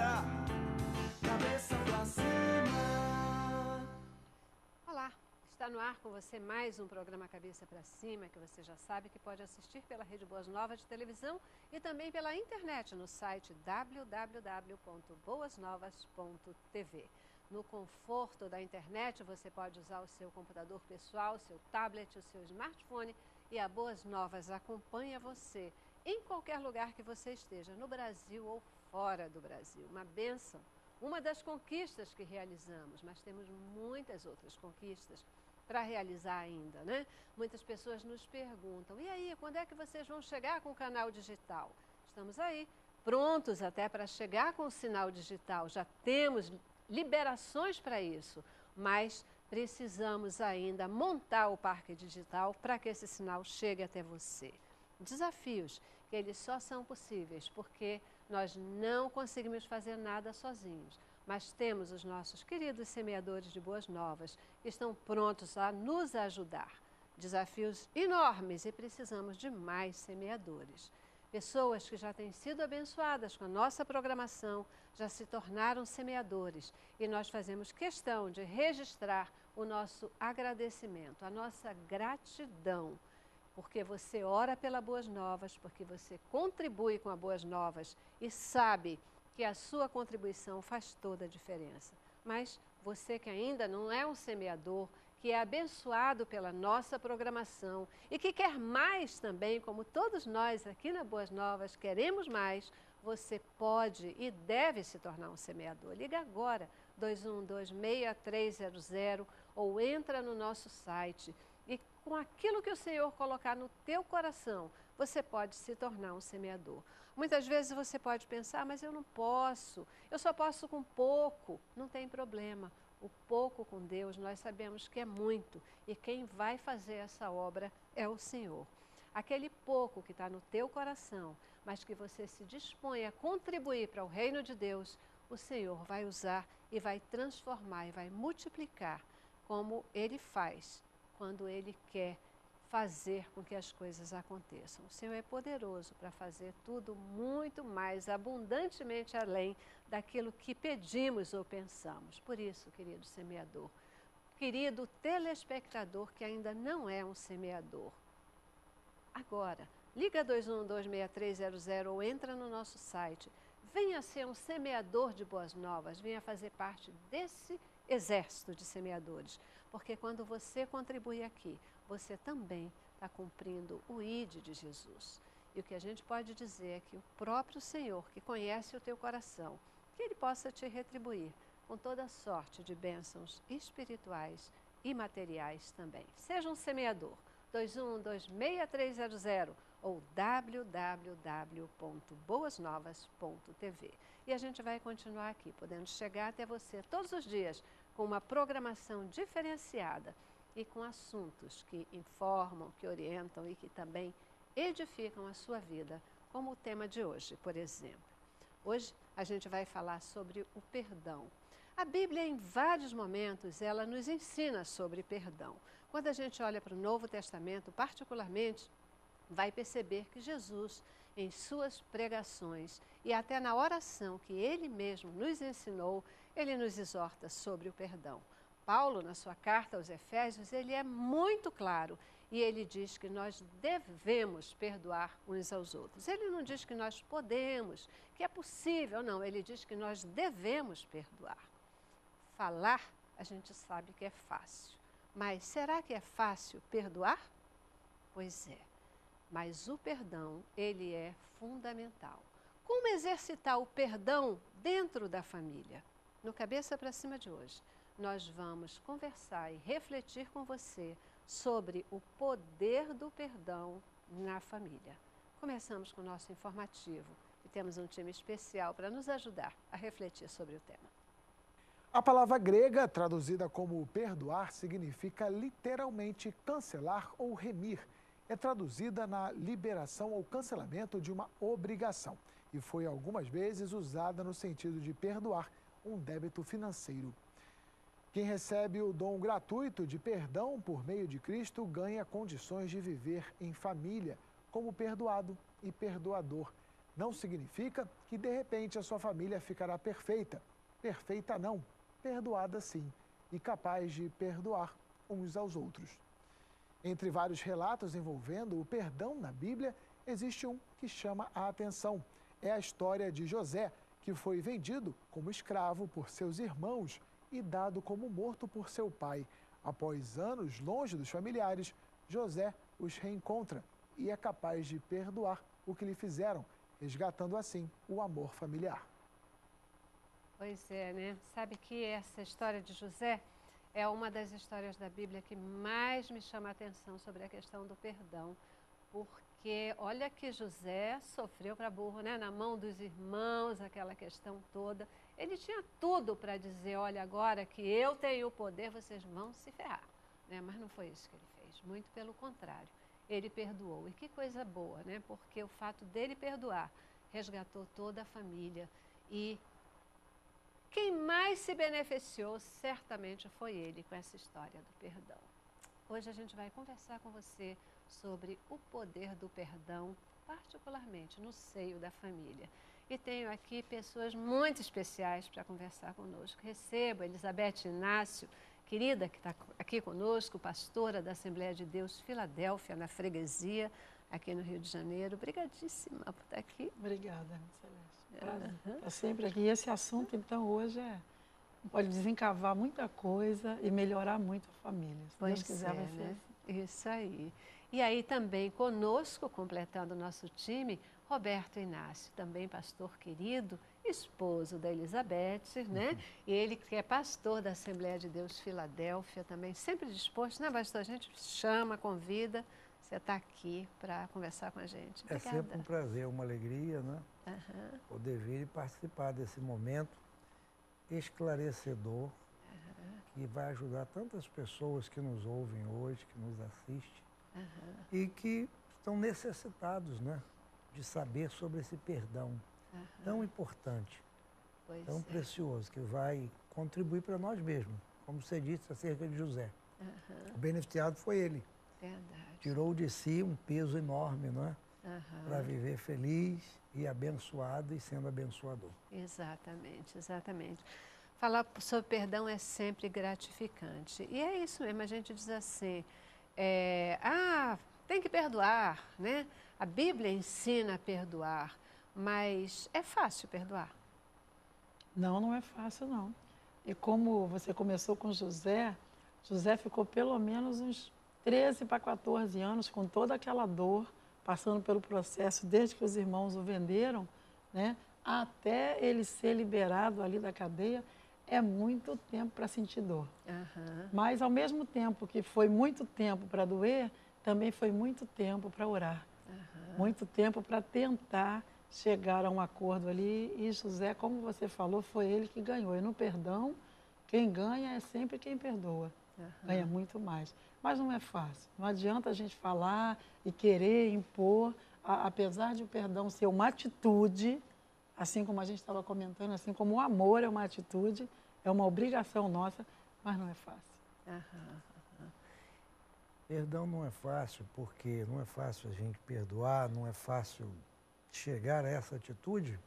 vida, cabeça pra cima. Olá, está no ar com você mais um programa Cabeça para Cima, que você já sabe que pode assistir pela Rede Boas Novas de televisão e também pela internet no site www.boasnovas.tv. No conforto da internet, você pode usar o seu computador pessoal, seu tablet, o seu smartphone e a Boas Novas acompanha você em qualquer lugar que você esteja, no Brasil ou fora do Brasil. Uma bênção, uma das conquistas que realizamos, mas temos muitas outras conquistas para realizar ainda, né? Muitas pessoas nos perguntam, e aí, quando é que vocês vão chegar com o canal digital? Estamos aí, prontos até para chegar com o sinal digital, já temos liberações para isso, mas precisamos ainda montar o parque digital para que esse sinal chegue até você. Desafios que eles só são possíveis porque nós não conseguimos fazer nada sozinhos, mas temos os nossos queridos semeadores de boas novas que estão prontos a nos ajudar. Desafios enormes e precisamos de mais semeadores. Pessoas que já têm sido abençoadas com a nossa programação já se tornaram semeadores e nós fazemos questão de registrar o nosso agradecimento, a nossa gratidão. Porque você ora pela Boas Novas, porque você contribui com a Boas Novas e sabe que a sua contribuição faz toda a diferença. Mas você que ainda não é um semeador, que é abençoado pela nossa programação e que quer mais também, como todos nós aqui na Boas Novas queremos mais, você pode e deve se tornar um semeador. Liga agora, 212-6300 ou entra no nosso site e com aquilo que o Senhor colocar no teu coração, você pode se tornar um semeador. Muitas vezes você pode pensar, mas eu não posso, eu só posso com pouco. Não tem problema. O pouco com Deus nós sabemos que é muito e quem vai fazer essa obra é o Senhor. Aquele pouco que está no teu coração, mas que você se dispõe a contribuir para o reino de Deus, o Senhor vai usar e vai transformar e vai multiplicar como Ele faz quando Ele quer fazer com que as coisas aconteçam. O Senhor é poderoso para fazer tudo muito mais abundantemente além daquilo que pedimos ou pensamos. Por isso, querido semeador, querido telespectador que ainda não é um semeador, agora, liga 212-6300 ou entra no nosso site. Venha ser um semeador de boas novas, venha fazer parte desse exército de semeadores. Porque quando você contribui aqui, você também está cumprindo o ID de Jesus. E o que a gente pode dizer é que o próprio Senhor, que conhece o teu coração, que Ele possa te retribuir com toda sorte de bênçãos espirituais e materiais também. Seja um semeador. 212-6300 ou www.boasnovas.tv. E a gente vai continuar aqui, podendo chegar até você todos os dias com uma programação diferenciada e com assuntos que informam, que orientam e que também edificam a sua vida, como o tema de hoje, por exemplo. Hoje a gente vai falar sobre o perdão. A Bíblia, em vários momentos, ela nos ensina sobre perdão. Quando a gente olha para o Novo Testamento, particularmente, vai perceber que Jesus, em suas pregações e até na oração que Ele mesmo nos ensinou, Ele nos exorta sobre o perdão. Paulo, na sua carta aos Efésios, ele é muito claro e ele diz que nós devemos perdoar uns aos outros. Ele não diz que nós podemos, que é possível, não. Ele diz que nós devemos perdoar. Falar, a gente sabe que é fácil. Mas será que é fácil perdoar? Pois é. Mas o perdão, ele é fundamental. Como exercitar o perdão dentro da família? No Cabeça para Cima de hoje, nós vamos conversar e refletir com você sobre o poder do perdão na família. Começamos com o nosso informativo e temos um time especial para nos ajudar a refletir sobre o tema. A palavra grega, traduzida como perdoar, significa literalmente cancelar ou remir. É traduzida na liberação ou cancelamento de uma obrigação e foi algumas vezes usada no sentido de perdoar um débito financeiro. Quem recebe o dom gratuito de perdão por meio de Cristo ganha condições de viver em família, como perdoado e perdoador. Não significa que de repente a sua família ficará perfeita. Perfeita não, perdoada sim, e capaz de perdoar uns aos outros. Entre vários relatos envolvendo o perdão na Bíblia, existe um que chama a atenção. É a história de José, que foi vendido como escravo por seus irmãos e dado como morto por seu pai. Após anos longe dos familiares, José os reencontra e é capaz de perdoar o que lhe fizeram, resgatando assim o amor familiar. Pois é, né? Sabe que essa história de José é uma das histórias da Bíblia que mais me chama a atenção sobre a questão do perdão. Porque olha que José sofreu para burro, né? Na mão dos irmãos, aquela questão toda. Ele tinha tudo para dizer, olha, agora que eu tenho o poder, vocês vão se ferrar. Né? Mas não foi isso que ele fez, muito pelo contrário. Ele perdoou. E que coisa boa, né? Porque o fato dele perdoar resgatou toda a família. E quem mais se beneficiou certamente foi ele com essa história do perdão. Hoje a gente vai conversar com você sobre o poder do perdão, particularmente no seio da família. E tenho aqui pessoas muito especiais para conversar conosco. Recebo a Elizabeth Inácio, querida, que está aqui conosco, pastora da Assembleia de Deus Filadélfia, na Freguesia, aqui no Rio de Janeiro. Obrigadíssima por estar aqui. Obrigada, Celeste. Prazer. Está sempre aqui. E esse assunto, então, hoje pode desencavar muita coisa e melhorar muito a família. Se Deus quiser, vai ser né? assim. Isso aí. E aí também conosco, completando o nosso time, Roberto Inácio, também pastor querido, esposo da Elizabeth, né? E ele que é pastor da Assembleia de Deus Filadélfia também, sempre disposto, né, pastor? A gente chama, convida, você está aqui para conversar com a gente. É Obrigada. sempre um prazer, uma alegria, né? Poder vir e participar desse momento esclarecedor que vai ajudar tantas pessoas que nos ouvem hoje, que nos assistem e que estão necessitados, né, de saber sobre esse perdão tão importante, Pois tão é. precioso, que vai contribuir para nós mesmos, como você disse acerca de José. O beneficiado foi ele. Verdade. Tirou de si um peso enorme, não é? Para viver feliz e abençoado e sendo abençoador. Exatamente, exatamente. Falar sobre perdão é sempre gratificante. E é isso mesmo, a gente diz assim, tem que perdoar, né? A Bíblia ensina a perdoar, mas é fácil perdoar? Não, não é fácil, não. E como você começou com José, José ficou pelo menos uns 13 para 14 anos com toda aquela dor, passando pelo processo desde que os irmãos o venderam, né, até ele ser liberado ali da cadeia, é muito tempo para sentir dor. Mas ao mesmo tempo que foi muito tempo para doer, também foi muito tempo para orar. Muito tempo para tentar chegar a um acordo ali. E José, como você falou, foi ele que ganhou. E no perdão, quem ganha é sempre quem perdoa. Ganha muito mais. Mas não é fácil. Não adianta a gente falar e querer impor, apesar de o perdão ser uma atitude, assim como a gente estava comentando, assim como o amor é uma atitude, é uma obrigação nossa, mas não é fácil. Perdão não é fácil, porque não é fácil a gente perdoar, não é fácil chegar a essa atitude,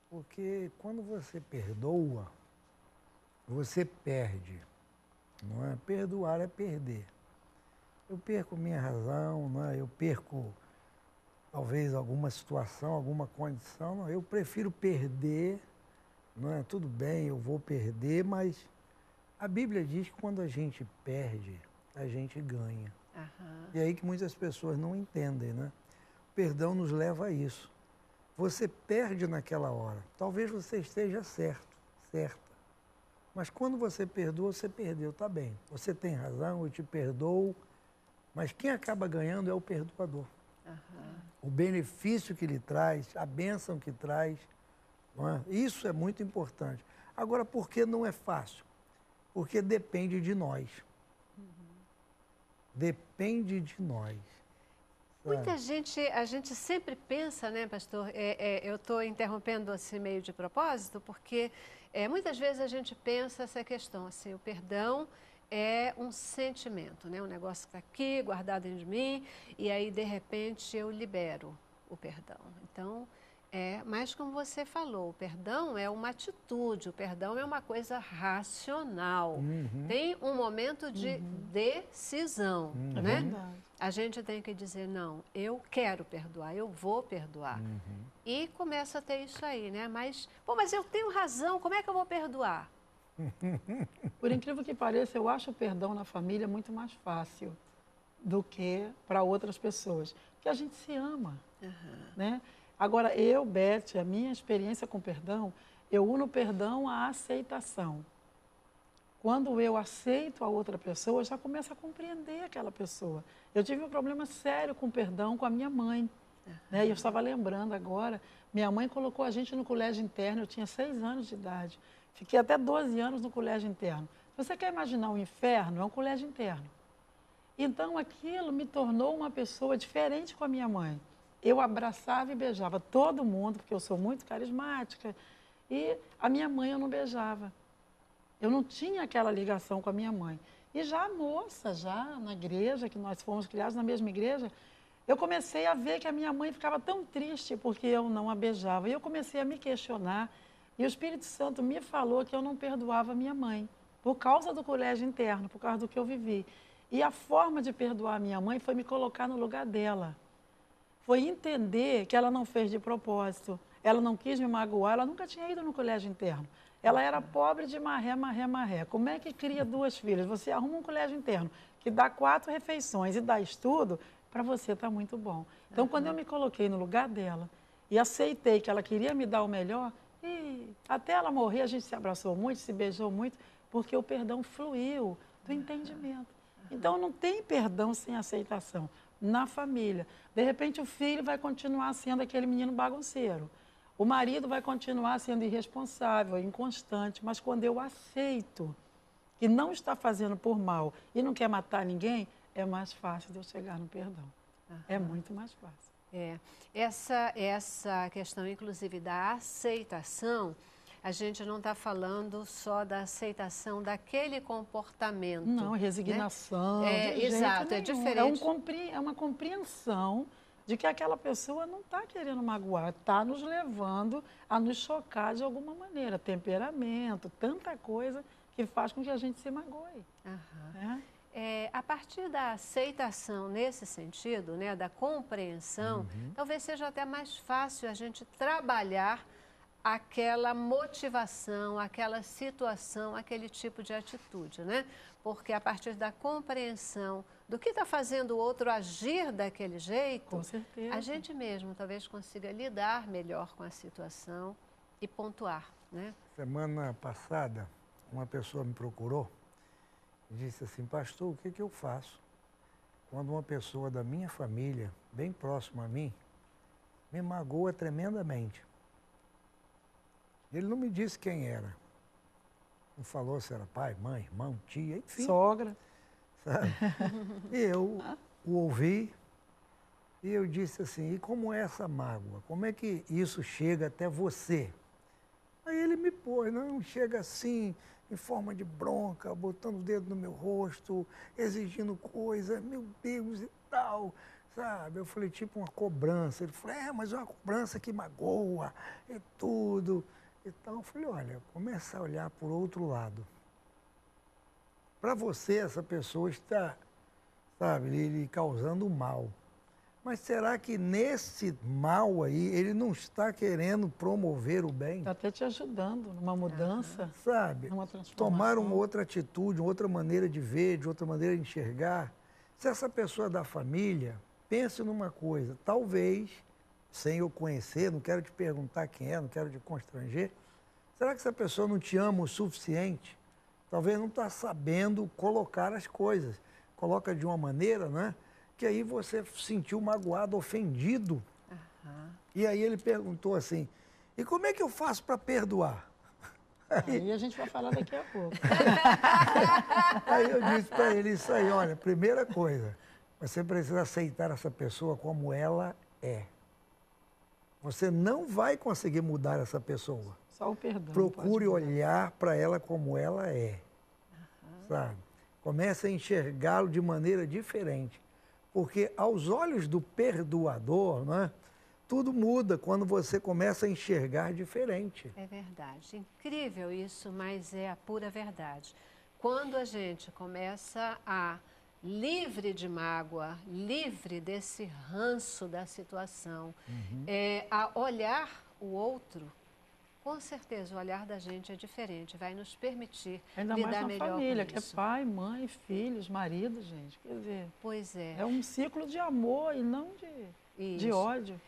porque quando você perdoa, você perde. Não é? Perdoar é perder. Eu perco minha razão, não é? Eu perco talvez alguma situação, alguma condição. Não, eu prefiro perder, não é? Tudo bem, eu vou perder, mas a Bíblia diz que quando a gente perde, a gente ganha. E é aí que muitas pessoas não entendem, né? O perdão nos leva a isso. Você perde naquela hora. Talvez você esteja certo, certa. Mas quando você perdoa, você perdeu, tá bem. Você tem razão, eu te perdoo. Mas quem acaba ganhando é o perdoador. O benefício que ele traz, a bênção que traz, não é? Isso é muito importante. Agora, por que não é fácil? Porque depende de nós. Depende de nós. Muita gente, a gente sempre pensa, né, pastor, eu estou interrompendo esse meio de propósito, porque muitas vezes a gente pensa essa questão, assim, o perdão é um sentimento, né, um negócio que está aqui, guardado dentro de mim, e aí, de repente, eu libero o perdão. Então, Mas como você falou, o perdão é uma atitude, o perdão é uma coisa racional. Tem um momento de decisão, É né? verdade. A gente tem que dizer, não, eu quero perdoar, eu vou perdoar. E começa a ter isso aí, né? Mas eu tenho razão, como é que eu vou perdoar? Por incrível que pareça, eu acho o perdão na família muito mais fácil do que para outras pessoas. Porque a gente se ama, né? Agora, eu, Beth, a minha experiência com perdão, eu uno o perdão à aceitação. Quando eu aceito a outra pessoa, eu já começo a compreender aquela pessoa. Eu tive um problema sério com perdão com a minha mãe. Né? E eu estava lembrando agora, minha mãe colocou a gente no colégio interno, eu tinha 6 anos de idade. Fiquei até 12 anos no colégio interno. Você quer imaginar um inferno? É um colégio interno. Então, aquilo me tornou uma pessoa diferente com a minha mãe. Eu abraçava e beijava todo mundo, porque eu sou muito carismática. E a minha mãe eu não beijava. Eu não tinha aquela ligação com a minha mãe. E já moça, já na igreja, que nós fomos criados na mesma igreja, eu comecei a ver que a minha mãe ficava tão triste porque eu não a beijava. E eu comecei a me questionar. E o Espírito Santo me falou que eu não perdoava a minha mãe, por causa do colégio interno, por causa do que eu vivi. E a forma de perdoar a minha mãe foi me colocar no lugar dela. Foi entender que ela não fez de propósito, ela não quis me magoar, ela nunca tinha ido no colégio interno. Ela era pobre de marré, marré, marré. Como é que cria 2 filhas? Você arruma um colégio interno que dá 4 refeições e dá estudo, para você está muito bom. Então, quando eu me coloquei no lugar dela e aceitei que ela queria me dar o melhor, e até ela morrer a gente se abraçou muito, se beijou muito, porque o perdão fluiu do entendimento. Então, não tem perdão sem aceitação na família. De repente, o filho vai continuar sendo aquele menino bagunceiro. O marido vai continuar sendo irresponsável, inconstante. Mas quando eu aceito que não está fazendo por mal e não quer matar ninguém, é mais fácil de eu chegar no perdão. É muito mais fácil. Essa questão, inclusive, da aceitação, a gente não está falando só da aceitação daquele comportamento. Não, resignação. Né? Exato, é diferente. É uma compreensão de que aquela pessoa não está querendo magoar, está nos levando a nos chocar de alguma maneira. Temperamento, tanta coisa que faz com que a gente se magoe. Né? A partir da aceitação nesse sentido, né, da compreensão, talvez seja até mais fácil a gente trabalhar aquela motivação, aquela situação, aquele tipo de atitude, né? Porque a partir da compreensão do que está fazendo o outro agir daquele jeito, Com certeza. a gente mesmo talvez consiga lidar melhor com a situação e pontuar, né? Semana passada, uma pessoa me procurou e disse assim, pastor, o que eu faço quando uma pessoa da minha família, bem próxima a mim, me magoa tremendamente? Ele não me disse quem era. Não falou se era pai, mãe, irmão, tia, enfim. Sogra. Sabe? E eu o ouvi e eu disse assim, e como é essa mágoa? Como é que isso chega até você? Aí ele me pôs, não chega assim, em forma de bronca, botando o dedo no meu rosto, exigindo coisa, meu Deus e tal, sabe? Eu falei, tipo uma cobrança. Ele falou, mas é uma cobrança que magoa, é tudo. Então eu falei, olha, começar a olhar por outro lado. Para você, essa pessoa está, sabe, lhe causando mal. Mas será que nesse mal aí, ele não está querendo promover o bem? Está até te ajudando numa mudança, Sabe? numa transformação. Tomar uma outra atitude, uma outra maneira de ver, de outra maneira de enxergar. Se essa pessoa é da família, pense numa coisa, talvez, sem eu conhecer, não quero te perguntar quem é, não quero te constranger, será que essa pessoa não te ama o suficiente? Talvez não está sabendo colocar as coisas. Coloca de uma maneira, né? Que aí você se sentiu magoado, ofendido. E aí ele perguntou assim, e como é que eu faço para perdoar? Aí a gente vai falar daqui a pouco. Aí eu disse para ele isso aí, olha, primeira coisa, você precisa aceitar essa pessoa como ela é. Você não vai conseguir mudar essa pessoa. Só o perdão. Procure olhar para ela como ela é. Sabe? Comece a enxergá-lo de maneira diferente. Porque aos olhos do perdoador, né, tudo muda quando você começa a enxergar diferente. É verdade. Incrível isso, mas é a pura verdade. Quando a gente começa a, livre de mágoa, livre desse ranço da situação, a olhar o outro, com certeza o olhar da gente é diferente, vai nos permitir Ainda mais lidar na melhor família, com que é isso. pai, mãe, filhos, marido, gente. Quer dizer, Pois é. é um ciclo de amor e não de Isso. ódio.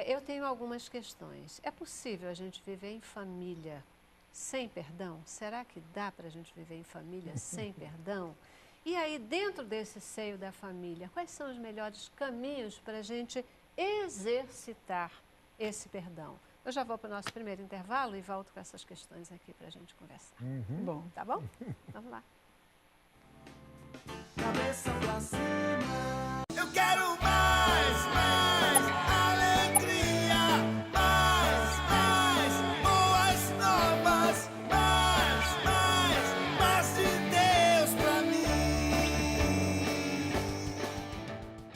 Eu tenho algumas questões. É possível a gente viver em família sem perdão? Será que dá para a gente viver em família sem perdão? E aí, dentro desse seio da família, quais são os melhores caminhos para a gente exercitar esse perdão? Eu já vou para o nosso primeiro intervalo e volto com essas questões aqui para a gente conversar. Bom. Tá bom? Vamos lá. Cabeça pra cima. Eu quero mais.